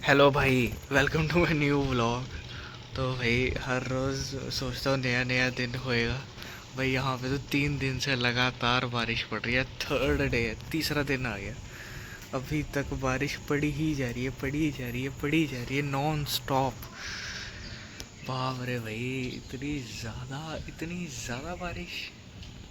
Hello भाई, welcome to my new vlog. तो भाई हर रोज़ सोचता हूँ नया नया दिन होएगा। भाई यहाँ पे तो 3 दिन से लगातार बारिश पड़ रही है। थर्ड डे है, तीसरा दिन आ गया। अभी तक बारिश पड़ी ही जा रही है, पड़ी ही जा रही है, पड़ी ही जा रही है, नॉन स्टॉप। बाप रे भाई, इतनी ज़्यादा बारिश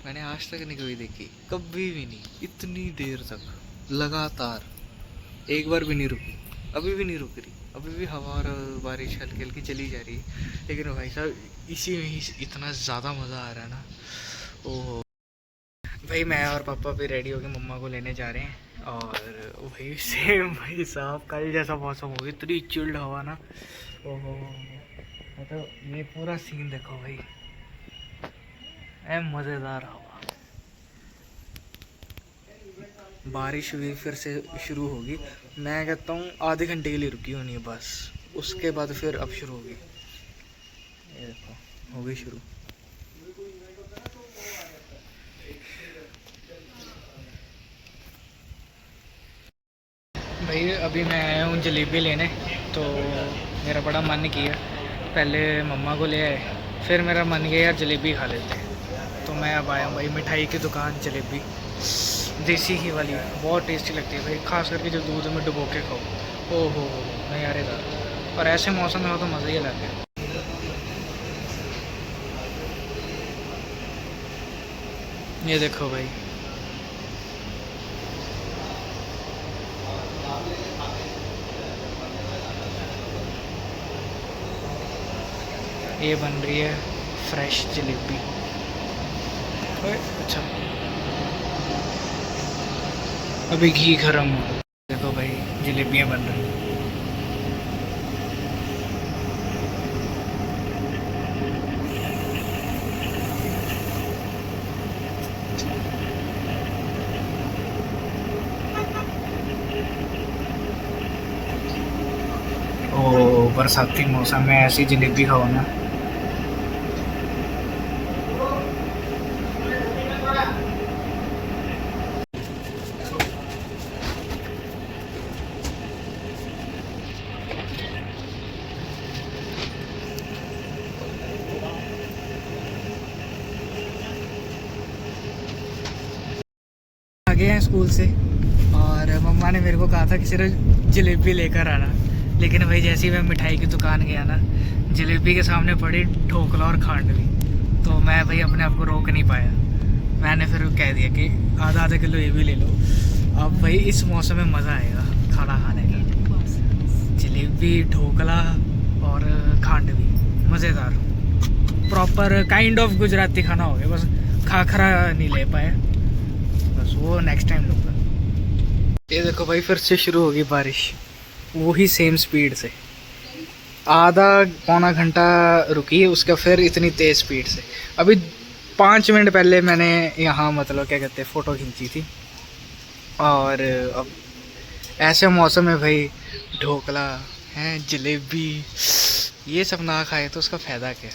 मैंने आज तक नहीं कभी देखी, कभी भी नहीं। इतनी देर तक लगातार एक बार भी नहीं रुकी। अभी भी नहीं रुक रही, अभी भी हवा और बारिश हल्की हल्की चली जा रही है। लेकिन भाई साहब इसी में ही इतना ज़्यादा मज़ा आ रहा है ना। ओहो भाई, मैं और पापा भी रेडी होके मम्मा को लेने जा रहे हैं। और वही सेम भाई साहब कल जैसा मौसम हो गया, इतनी चिल्ड हवा ना। ओहो, मतलब ये पूरा सीन देखो भाई, मज़ेदार हवा। बारिश भी फिर से शुरू होगी। मैं कहता हूँ आधे घंटे के लिए रुकी होनी है बस, उसके बाद फिर अब शुरू होगी। ये देखो हो गई शुरू। भाई अभी मैं आया हूँ जलेबी लेने। तो मेरा बड़ा मन किया, पहले मम्मा को ले आए, फिर मेरा मन किया यार जलेबी खा लेते हैं। तो मैं अब आया हूँ भाई मिठाई की दुकान, जलेबी देसी घी वाली, बहुत टेस्टी लगती है भाई, खास करके जब दूध में डुबो के खाओ। ओ हो नज़ारेदार। और ऐसे मौसम में हो तो मज़ा ही अलग है। ये देखो भाई, ये बन रही है फ्रेश जलेबी। अच्छा, अभी घी गर्म हो। देखो भाई जलेबियाँ बन रही हैं। ओ, बरसाती मौसम में ऐसी जलेबी खाओ ना। आ गए हैं स्कूल से, और मम्मा ने मेरे को कहा था कि सिर्फ जलेबी लेकर आना। लेकिन भाई जैसे ही मैं मिठाई की दुकान गया ना, जलेबी के सामने पड़ी ढोकला और खांडवी। तो मैं भाई अपने आप को रोक नहीं पाया। मैंने फिर कह दिया कि आधा आधा किलो ये भी ले लो। अब भाई इस मौसम में मज़ा आएगा खाना खाने का। जलेबी, ढोकला और खांडवी, मज़ेदार, प्रॉपर काइंड ऑफ गुजराती खाना हो गया। बस खाखरा नहीं ले पाए, बस वो नेक्स्ट टाइम लूँगा। ये देखो भाई फिर से शुरू होगी बारिश, वो ही सेम स्पीड से। आधा पौना घंटा रुकी है, उसका फिर इतनी तेज़ स्पीड से। अभी 5 मिनट पहले मैंने यहाँ मतलब क्या कहते हैं फ़ोटो खींची थी। और अब ऐसे मौसम में भाई ढोकला है, जलेबी, ये सब ना खाए तो उसका फ़ायदा क्या।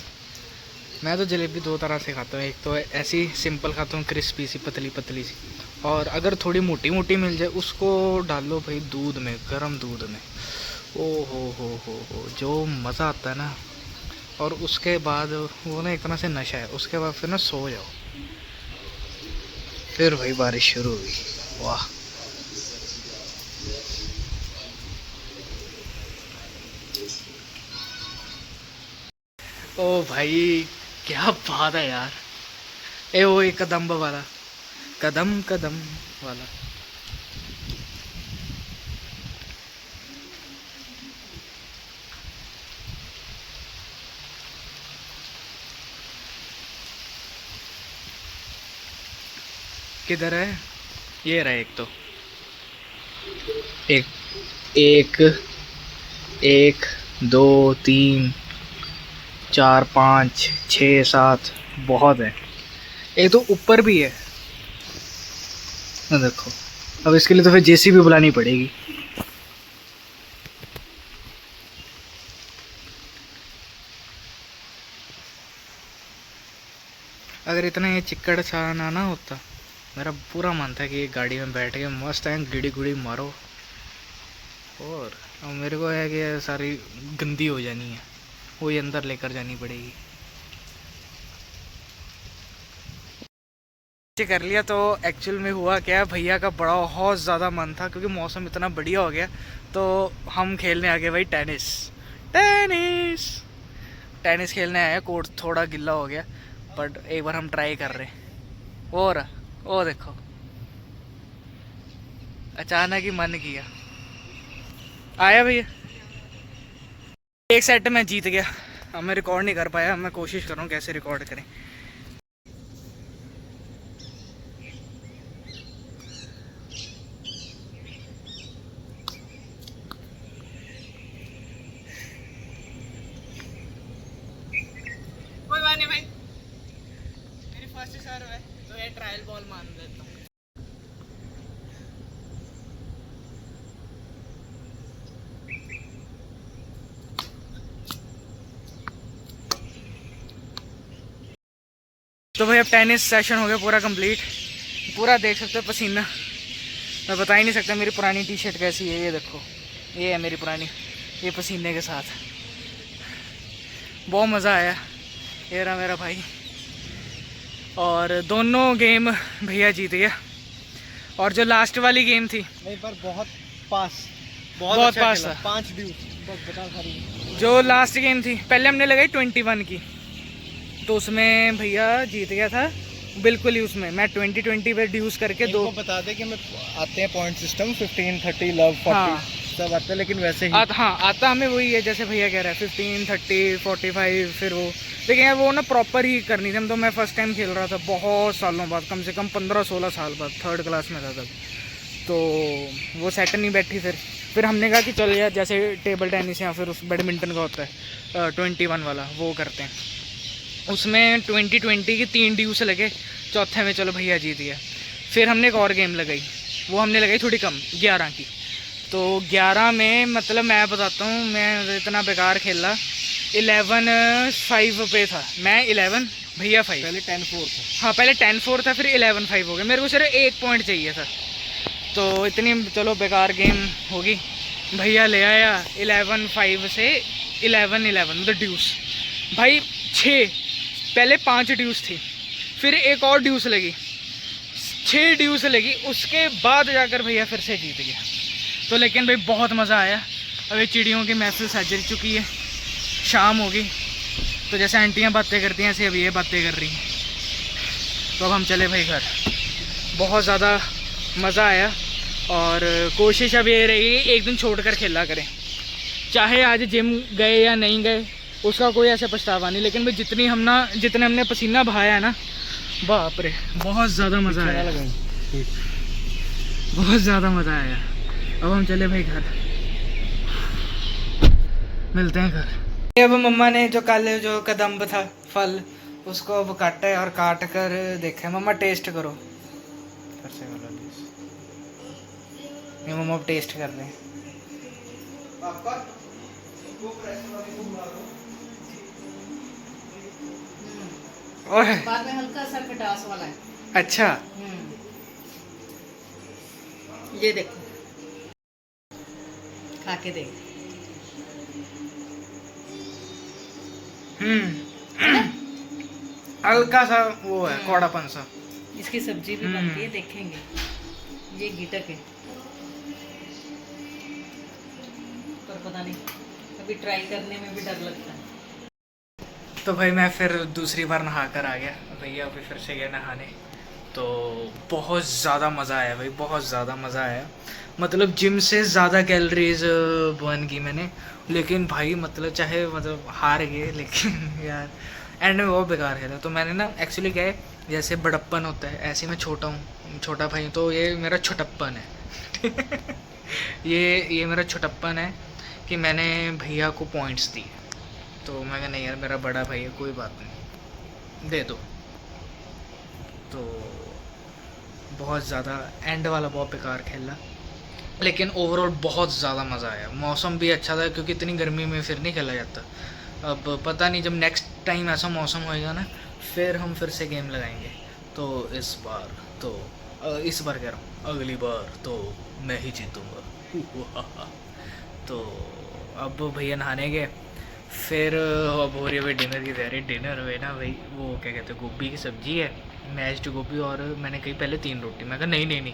मैं तो जलेबी दो तरह से खाता हूँ, एक तो ऐसी सिंपल खाता हूँ, क्रिस्पी सी, पतली पतली सी। और अगर थोड़ी मोटी मोटी मिल जाए उसको डालो भाई दूध में, गर्म दूध में। ओ हो, जो मज़ा आता है ना। और उसके बाद वो ना एक तरह से नशा है, उसके बाद फिर ना सो जाओ। फिर भाई बारिश शुरू हुई, वाह। ओ भाई, क्या बात है यार। वो एक कदम वाला, कदम कदम वाला। किधर है? ये रहा एक तो, एक एक एक, दो, तीन, चार, पाँच, छः, सात, बहुत है। एक तो ऊपर भी है ना, देखो। अब इसके लिए तो फिर जेसीबी बुलानी पड़ेगी। अगर इतना ये चिक्कड़ सा ना होता, मेरा पूरा मन था कि एक गाड़ी में बैठ के मस्त है गिड़ी गुड़ी मारो। और अब मेरे को है कि सारी गंदी हो जानी है, वही अंदर लेकर जानी पड़ेगी। कर लिया। तो एक्चुअल में हुआ क्या, भैया का बड़ा बहुत ज़्यादा मन था क्योंकि मौसम इतना बढ़िया हो गया, तो हम खेलने आ गए भाई टेनिस। टेनिस टेनिस खेलने आए। कोर्ट थोड़ा गिल्ला हो गया बट एक बार हम ट्राई कर रहे हैं। और ओ देखो, अचानक ही मन किया, आया भैया। एक सेट में जीत गया। अब मैं रिकॉर्ड नहीं कर पाया, मैं कोशिश कर रहा हूँ कैसे रिकॉर्ड करें। कोई बात नहीं भाई, मेरी फर्स्ट सर्व है तो ये ट्रायल बॉल मान लेता हूँ। तो भाई अब टेनिस सेशन हो गया पूरा कंप्लीट। पूरा देख सकते हो पसीना, मैं बता ही नहीं सकता। मेरी पुरानी टी शर्ट कैसी है, ये देखो, ये है मेरी पुरानी, ये पसीने के साथ। बहुत मज़ा आया। ये रहा मेरा भाई, और दोनों गेम भैया जीत गया। और जो लास्ट वाली गेम थी नहीं, पर बहुत पास, बहुत अच्छा पास था। 5 ड्यू बस बता सारी। जो लास्ट गेम थी पहले हमने लगाई 21 की, तो उसमें भैया जीत गया था बिल्कुल ही। उसमें मैं 20 पे ड्यूस करके दो बता दे कि मैं आते हैं पॉइंट सिस्टम 15 30 लव 40 हाँ। सब आता है, लेकिन वैसे ही हाँ आता हमें वही है जैसे भैया कह रहा है 15 30 45 फिर वो। लेकिन यार वो ना प्रॉपर ही करनी थी। तो मैं फर्स्ट टाइम खेल रहा था बहुत सालों बाद, कम से कम 15-16 साल बाद, 3rd क्लास में था तब, तो वो सेट नहीं बैठी। फिर हमने कहा कि चल यार जैसे टेबल टेनिस या फिर उस बैडमिंटन का होता है 21 वाला, वो करते हैं। उसमें 20 की 3 ड्यूस लगे, चौथे में चलो भैया जीत गया। फिर हमने एक और गेम लगाई, वो हमने लगाई थोड़ी कम, 11 की। तो 11 में मतलब मैं बताता हूँ, मैं इतना बेकार खेला। 11-5 पे था, मैं 11 भैया 5। पहले 10-4 था। हाँ पहले 10-4 था, फिर 11-5 हो गया। मेरे को सिर्फ 1 पॉइंट चाहिए था, तो इतनी चलो बेकार गेम होगी। भैया ले आया 11-5 से 11-11 मतलब ड्यूस भाई 6। पहले 5 ड्यूस थी, फिर एक और ड्यूस लगी, 6 ड्यूस लगी, उसके बाद जाकर भैया फिर से जीत गया। तो लेकिन भाई बहुत मज़ा आया। अभी चिड़ियों की महफिल सज चुकी है, शाम होगी, तो जैसे आंटियाँ बातें करती हैं ऐसे अभी ये बातें कर रही हैं। तो अब हम चले भाई घर। बहुत ज़्यादा मज़ा आया, और कोशिश अब ये रही एक दिन छोड़ कर खेला करें। चाहे आज जिम गए या नहीं गए उसका कोई ऐसा पछतावा नहीं, लेकिन भाई जितने हमने पसीना बहाया है ना, बाप रे बहुत ज़्यादा मज़ा आया, बहुत ज़्यादा मज़ा आया। अब हम चले भाई घर, मिलते हैं घर। अब मम्मा ने जो कल जो कदम्ब था फल, उसको अब काटा है और काट कर देखा है। मम्मा टेस्ट करो, ये मम्मा अब टेस्ट कर रहे हैं। बाद में हल्का सा खटास वाला है। अच्छा ये देखो, खा के देख। हल्का सा वो है कौड़ापन सा। इसकी सब्जी भी बनती है, देखेंगे। ये गिटक है, पर पता नहीं, अभी ट्राई करने में भी डर लगता है। तो भाई मैं फिर दूसरी बार नहा कर आ गया, भैया अभी फिर से गया नहाने। तो बहुत ज़्यादा मज़ा आया भाई, बहुत ज़्यादा मज़ा आया। मतलब जिम से ज़्यादा कैलोरीज बर्न की मैंने। लेकिन भाई मतलब चाहे मतलब हार गए, लेकिन यार एंड में बहुत बेकार खेला। तो मैंने ना एक्चुअली क्या है, जैसे बड़प्पन होता है ऐसे मैं छोटा हूँ, छोटा भाई, तो ये मेरा छोटप्पन है। ये मेरा छोटप्पन है कि मैंने भैया को पॉइंट्स दिए। तो मैं कहा नहीं यार मेरा बड़ा भाई है, कोई बात नहीं, दे दो। तो बहुत ज़्यादा एंड वाला बहुत बेकार खेला, लेकिन ओवरऑल बहुत ज़्यादा मज़ा आया। मौसम भी अच्छा था क्योंकि इतनी गर्मी में फिर नहीं खेला जाता। अब पता नहीं जब नेक्स्ट टाइम ऐसा मौसम होएगा ना, फिर हम फिर से गेम लगाएंगे। तो इस बार कह रहा हूँ, अगली बार तो मैं ही जीतूँगा। तो अब भैया नहाने गए, फिर अब हो रही है भाई डिनर की तैयारी। डिनर में ना भाई वो क्या कहते हैं, गोभी की सब्ज़ी है, मैश्ड गोभी, और मैंने कही पहले 3 रोटी, मैं कहा नहीं नहीं नहीं,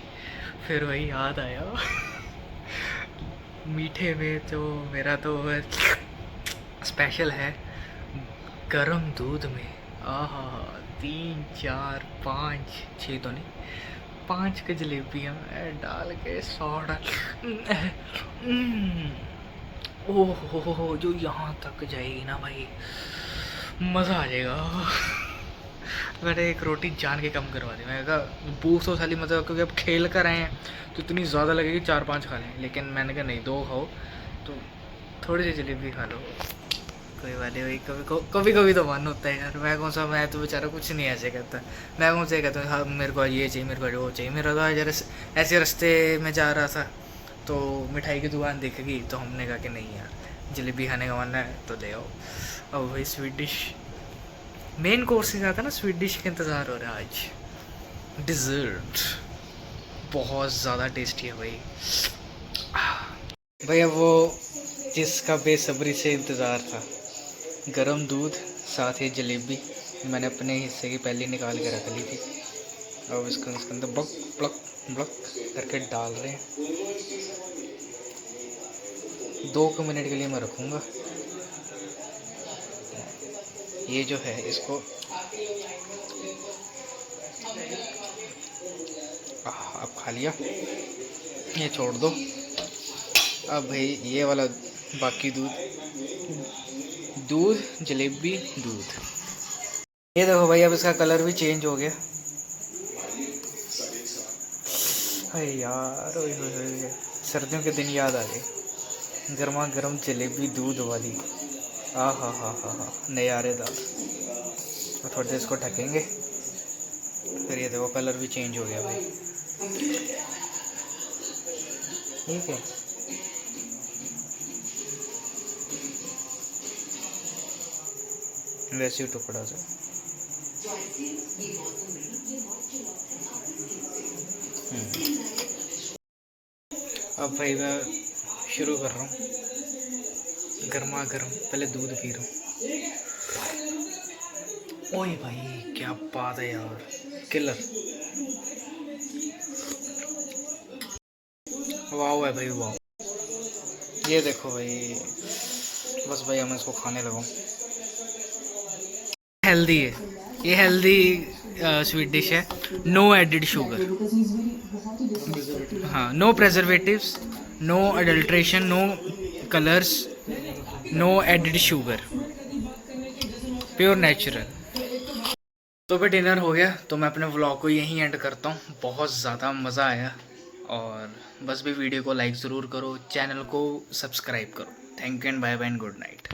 फिर वही याद आया मीठे में तो मेरा तो स्पेशल है गरम दूध में, आहा 3 4 5 6 तो नहीं 5 के जलेबियाँ डाल के सोडा, ओह हो जो यहाँ तक जाएगी ना भाई, मज़ा आ जाएगा। मैंने एक रोटी जान के कम करवा दी, मैंने कहा भूख तो साली मतलब, क्योंकि अब खेल कर आए हैं तो इतनी ज़्यादा लगेगी 4 5 खा लें, लेकिन मैंने कहा नहीं 2 खाओ, तो थोड़ी सी जलेबी खा लो, कोई वाले भाई, कभी कभी तो मन होता है यार। मैं कौन सा, मैं तो बेचारा कुछ नहीं ऐसे कहता, मैं कौन से कहता हूँ हाँ मेरे को ये चाहिए, मेरे को वो चाहिए। मेरा तो आज ऐसे रास्ते में जा रहा था तो मिठाई की दुकान दिख गई, तो हमने कहा कि नहीं यार जलेबी खाने का मन है तो ले आओ। अब भाई स्वीट डिश मेन कोर्स से ज़्यादा ना स्वीट डिश का इंतज़ार हो रहा है आज। डिज़र्ट बहुत ज़्यादा टेस्टी है भाई। भैया वो जिसका बेसब्री से इंतज़ार था, गरम दूध साथ ही जलेबी, मैंने अपने हिस्से की पहले निकाल के रख ली थी। अब इसके अंदर ब्लक ब्लक ब्लक करके डाल रहे हैं। 2 मिनट के लिए मैं रखूँगा। ये जो है इसको अब खा लिया, ये छोड़ दो। अब भाई ये वाला बाकी दूध जलेबी दूध, ये देखो भाई अब इसका कलर भी चेंज हो गया। अरे यार ओए सर्दियों के दिन याद आ गए, गर्मा गर्म जलेबी दूध वाली, हा नज़ारेदार। तो थोड़ी देर इसको ढकेंगे, फिर ये देखो कलर भी चेंज हो गया भाई। ठीक है, वैसे ही टुकड़ा से अब भाई मैं शुरू कर रहा हूँ, गर्मा गर्म पहले दूध पी रहा हूँ। ओए भाई क्या बात है यार, किलर, वाह है भाई वाह। ये देखो भाई, बस भाई मैं इसको खाने लगा। हेल्दी है ये, हेल्दी स्वीट डिश है, नो एडिड शुगर, हाँ no preservatives, no adulteration, no colours, no added sugar, pure natural. तो फिर डिनर हो गया, तो मैं अपने व्लॉग को यहीं एंड करता हूँ। बहुत ज़्यादा मज़ा आया, और बस भी वीडियो को लाइक ज़रूर करो, चैनल को सब्सक्राइब करो। Thank you and bye bye and good night.